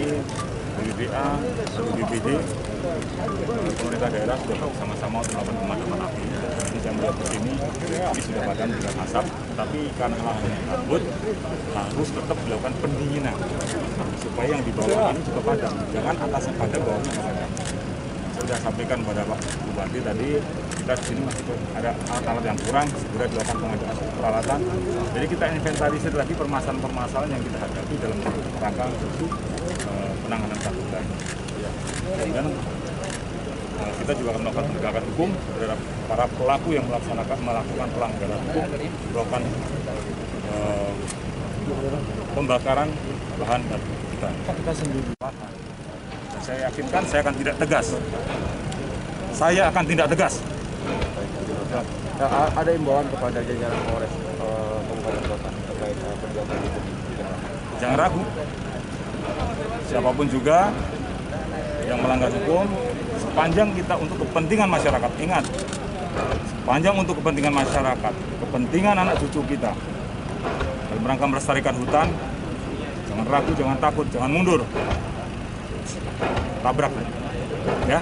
TNI, BBPA, BPBD, pemerintah daerah sudah bersama-sama untuk melakukan pemadaman api. Jadi saya melihat di sini sudah padam dengan asap, tapi karena lahannya kabut harus tetap dilakukan pendinginan supaya yang di bawah ini juga padam. Jangan atasnya padam, bawahnya nggak padam. Saya sudah sampaikan kepada Pak Bupati tadi, kita di sini masih ada alat-alat yang kurang, segera dilakukan pengadaan peralatan. Jadi kita inventarisir lagi permasalahan-permasalahan yang kita hadapi dalam rangka penanganan karhutla. Dan kita juga akan melakukan penegakan hukum terhadap para pelaku yang melakukan pelanggaran hukum, melakukan pembakaran lahan dan hutan. Kita sendiri. Saya yakinkan saya akan tidak tegas. Saya akan tidak tegas. Ada imbauan kepada jajaran Polres Kabupaten Kota terkait penegakan hukum. Jangan ragu. Siapapun juga yang melanggar hukum, sepanjang kita untuk kepentingan masyarakat, ingat, sepanjang untuk kepentingan masyarakat, kepentingan anak cucu kita, dalam rangka melestarikan hutan, jangan ragu, jangan takut, jangan mundur, tabrak, ya.